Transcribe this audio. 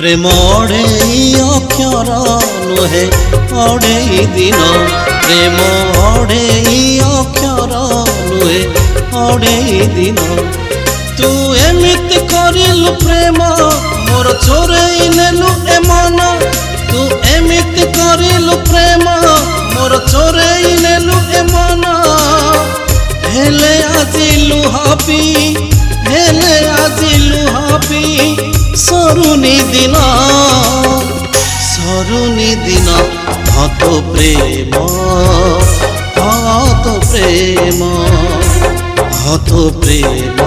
प्रेम अढ़ेई अक्षर नुहे अढ़ेई दिन प्रेम अढ़ेई अक्षर नुहे अढ़ेई दिन तू एमिति करिलु प्रेम मोर चोरेई नेलु ए मन तू एमिति करिलु प्रेम मोर चोरेई नेलु ए मन हेले आजी लुहापी हेले आजी लुहापी सरुनी दिन हत प्रेम हत प्रेम हत प्रेम